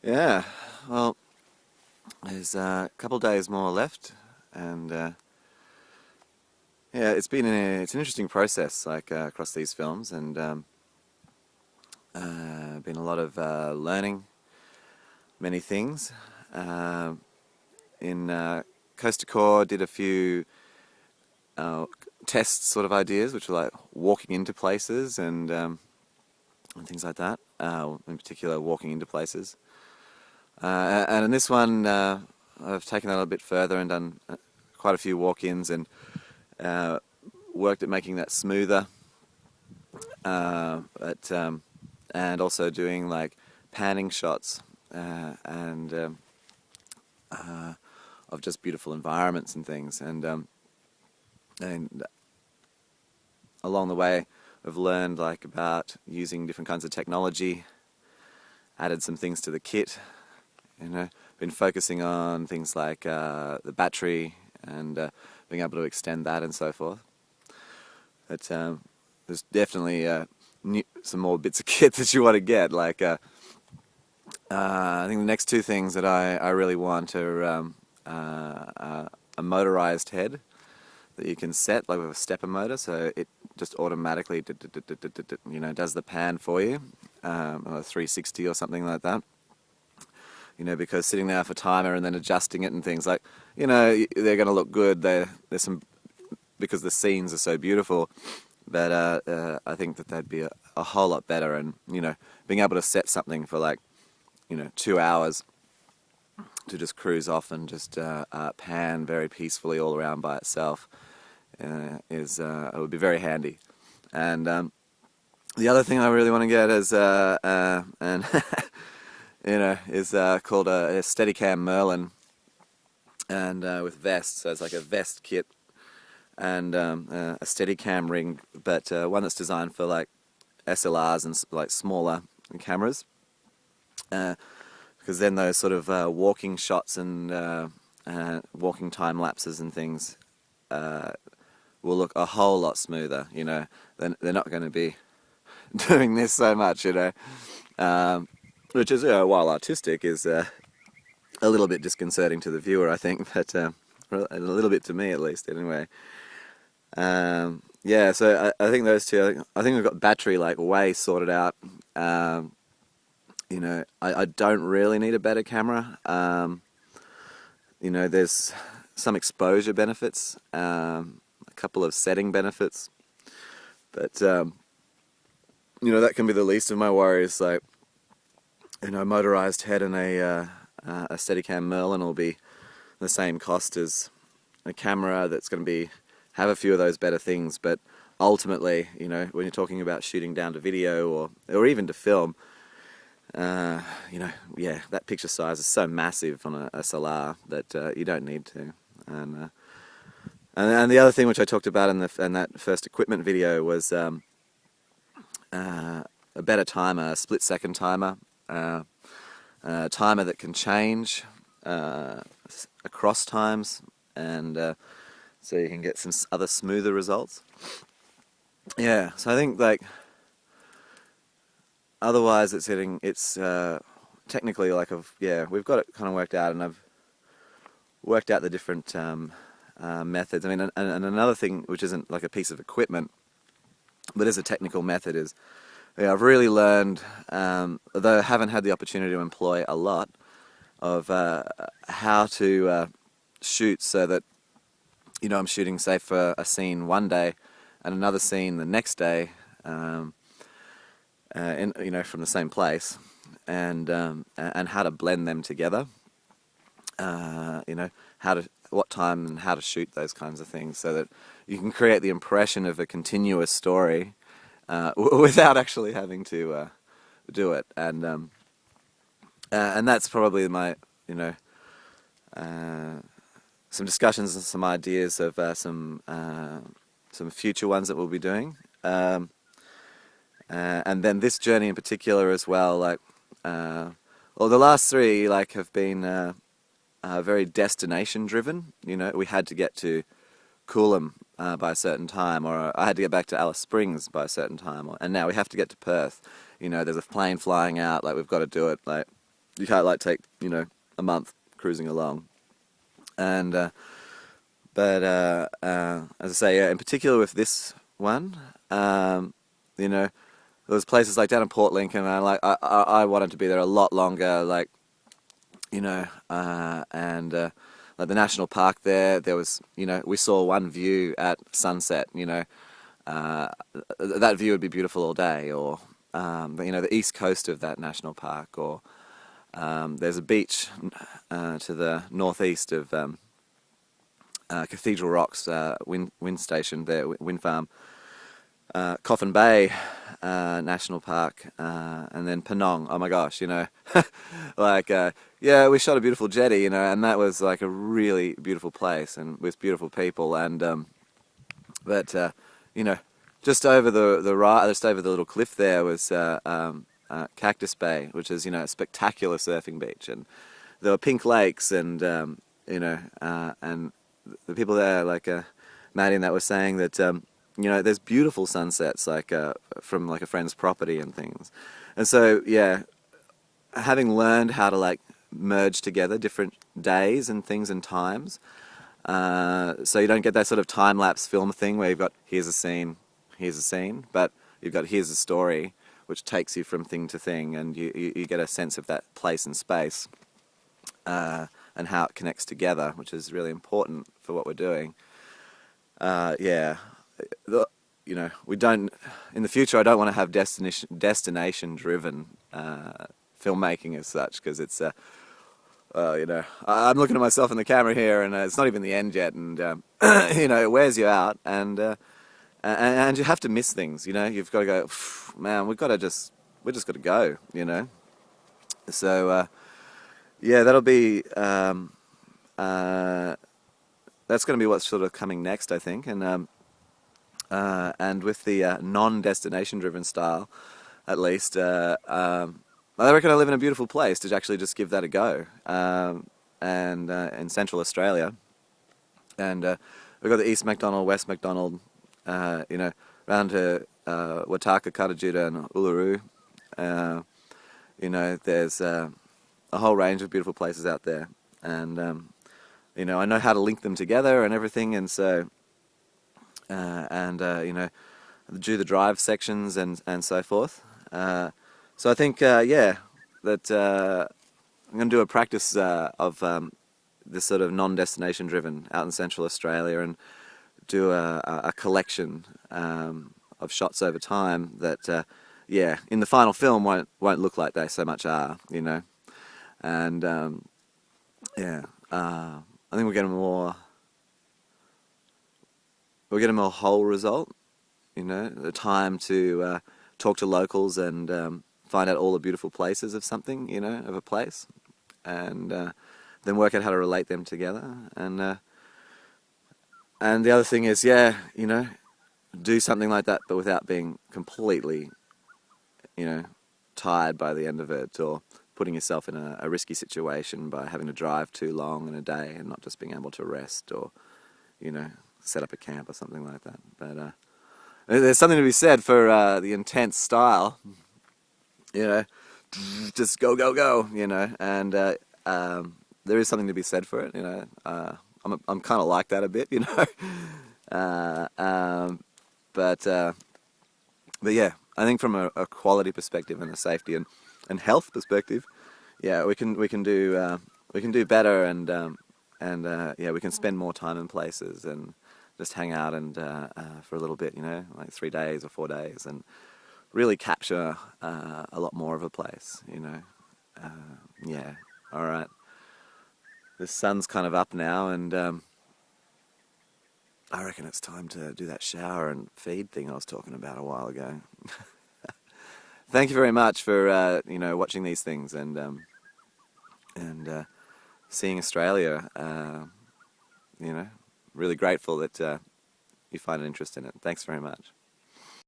Yeah, well, there's a couple of days more left, and yeah, it's an interesting process, like across these films, and been a lot of learning many things. Um in Coast to Core, did a few uh, test sort of ideas, which were like walking into places and things like that. In particular, walking into places. And in this one, I've taken that a bit further and done quite a few walk-ins and uh, worked at making that smoother. But and also doing like panning shots and of just beautiful environments and things. And along the way, I've learned like about using different kinds of technology. Added some things to the kit. Been focusing on things like the battery and being able to extend that and so forth. But there's definitely some more bits of kit that you want to get. Like I think the next two things that I really want are a motorized head that you can set like with a stepper motor, so it just automatically does the pan for you, or 360 or something like that. Because sitting there for timer and then adjusting it and things like, they're going to look good. There's some, because the scenes are so beautiful, but I think that they'd be a whole lot better. And being able to set something for like 2 hours to just cruise off and just pan very peacefully all around by itself is it would be very handy. And the other thing I really want to get is and is called a Steadicam Merlin, and with vest, so it's like a vest kit and a Steadicam ring, but one that's designed for like SLRs and like smaller cameras, because then those sort of walking shots and walking time lapses and things will look a whole lot smoother. They're not going to be doing this so much, which is, while artistic, is a little bit disconcerting to the viewer, I think, but a little bit to me at least, anyway. Yeah, so I think those two. I think we've got battery like way sorted out. I don't really need a better camera. There's some exposure benefits, a couple of setting benefits, but that can be the least of my worries. Like, motorized head and a Steadicam Merlin will be the same cost as a camera that's going to have a few of those better things. But ultimately, when you're talking about shooting down to video or even to film, that picture size is so massive on a SLR that you don't need to. And the other thing which I talked about in that first equipment video was a better timer, a split-second timer. A timer that can change across times, and so you can get some other smoother results. Yeah, so I think like otherwise it's technically like we've got it kind of worked out, and I've worked out the different methods. I mean, and another thing which isn't like a piece of equipment, but is a technical method is. Yeah, I've really learned, although I haven't had the opportunity to employ a lot, of how to shoot so that, I'm shooting, say, for a scene one day and another scene the next day, from the same place, and how to blend them together, what time and how to shoot those kinds of things so that you can create the impression of a continuous story without actually having to do it, and that's probably my, some discussions and some ideas of some future ones that we'll be doing, and then this journey in particular as well. Like, the last three have been very destination driven. We had to get to Coolum by a certain time, or I had to get back to Alice Springs by a certain time, and now we have to get to Perth. There's a plane flying out, like we've got to do it, like, you can't like take, you know, a month cruising along. And but as I say, yeah, in particular with this one, you know, there was places like down in Port Lincoln, and I wanted to be there a lot longer, like, you know, and like the national park there was, you know, we saw one view at sunset, you know, that view would be beautiful all day, or but, you know, the east coast of that national park, or there's a beach to the northeast of Cathedral Rocks wind station there, wind farm, Coffin Bay National Park, and then Penong. Oh my gosh, you know, like yeah, we shot a beautiful jetty, you know, and that was like a really beautiful place and with beautiful people, and but you know, just over just over the little cliff there was Cactus Bay, which is, you know, a spectacular surfing beach, and there were pink lakes, and you know, and the people there, like Maddie and that, were saying that you know, there's beautiful sunsets like from like a friend's property and things, and so yeah, having learned how to like merge together different days and things and times, so you don't get that sort of time lapse film thing where you've got here's a scene, but you've got here's a story, which takes you from thing to thing, and you get a sense of that place and space, and how it connects together, which is really important for what we're doing. Yeah, you know, we don't, in the future, I don't want to have destination-driven filmmaking as such, because it's, you know, I'm looking at myself in the camera here, and it's not even the end yet, and, you know, it wears you out, and you have to miss things, you know, you've got to go, man, we just got to go, you know. So, yeah, that'll be, that's going to be what's sort of coming next, I think, and with the non-destination driven style, at least, I reckon I live in a beautiful place to actually just give that a go, and in Central Australia, and we've got the East Macdonald, West Macdonald, you know, round to Wataka, Katajuda and Uluru. You know, there's a whole range of beautiful places out there, and you know, I know how to link them together and everything, and so you know, do the drive sections and so forth. So I think yeah, that I'm going to do a practice of this sort of non-destination driven out in Central Australia, and do a collection of shots over time that yeah, in the final film won't look like they so much are, you know. And yeah, I think we'll get a more whole result, you know, the time to talk to locals and find out all the beautiful places of something, you know, of a place, and then work out how to relate them together. And the other thing is, yeah, you know, do something like that, but without being completely, you know, tired by the end of it, or putting yourself in a risky situation by having to drive too long in a day and not just being able to rest, or, you know, set up a camp or something like that. But there's something to be said for the intense style, you know, just go, go, go, you know, and there is something to be said for it, you know. I'm kind of like that a bit, you know. But yeah, I think from a quality perspective and a safety and health perspective, yeah, we can do better, and yeah, we can spend more time in places and just hang out and for a little bit, you know, like 3 days or 4 days, and really capture a lot more of a place, you know. Yeah, all right. The sun's kind of up now, and I reckon it's time to do that shower and feed thing I was talking about a while ago. Thank you very much for you know, watching these things and seeing Australia. You know, really grateful that you find an interest in it. Thanks very much.